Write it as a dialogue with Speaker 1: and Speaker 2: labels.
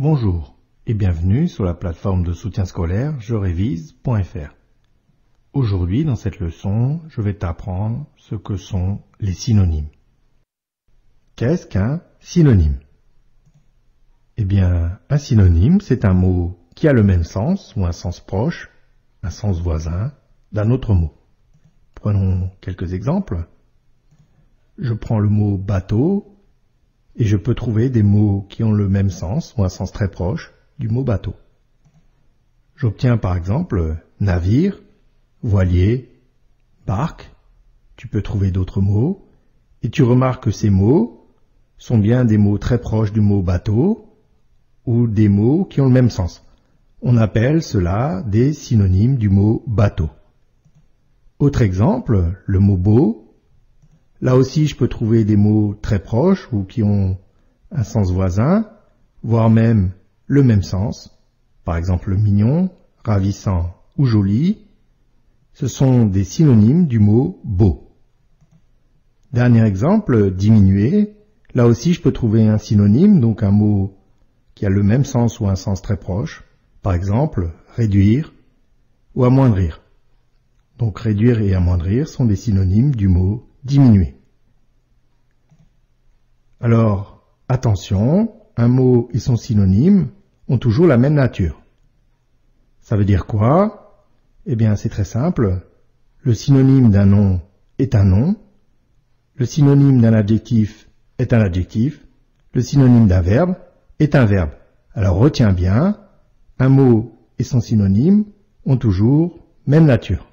Speaker 1: Bonjour et bienvenue sur la plateforme de soutien scolaire jerévise.fr. Aujourd'hui, dans cette leçon, je vais t'apprendre ce que sont les synonymes. Qu'est-ce qu'un synonyme? Eh bien, un synonyme, c'est un mot qui a le même sens ou un sens proche, un sens voisin d'un autre mot. Prenons quelques exemples. Je prends le mot bateau et je peux trouver des mots qui ont le même sens ou un sens très proche du mot bateau. J'obtiens par exemple navire, voilier, barque. Tu peux trouver d'autres mots et tu remarques que ces mots sont bien des mots très proches du mot bateau ou des mots qui ont le même sens. On appelle cela des synonymes du mot bateau. Autre exemple, le mot beau. Là aussi, je peux trouver des mots très proches ou qui ont un sens voisin, voire même le même sens. Par exemple, mignon, ravissant ou joli. Ce sont des synonymes du mot beau. Dernier exemple, diminuer. Là aussi, je peux trouver un synonyme, donc un mot qui a le même sens ou un sens très proche. Par exemple, réduire ou amoindrir. Donc réduire et amoindrir sont des synonymes du mot diminuer. Alors, attention, un mot et son synonyme ont toujours la même nature. Ça veut dire quoi? Eh bien, c'est très simple. Le synonyme d'un nom est un nom. Le synonyme d'un adjectif est un adjectif. Le synonyme d'un verbe est un verbe. Alors, retiens bien, un mot et son synonyme ont toujours même nature.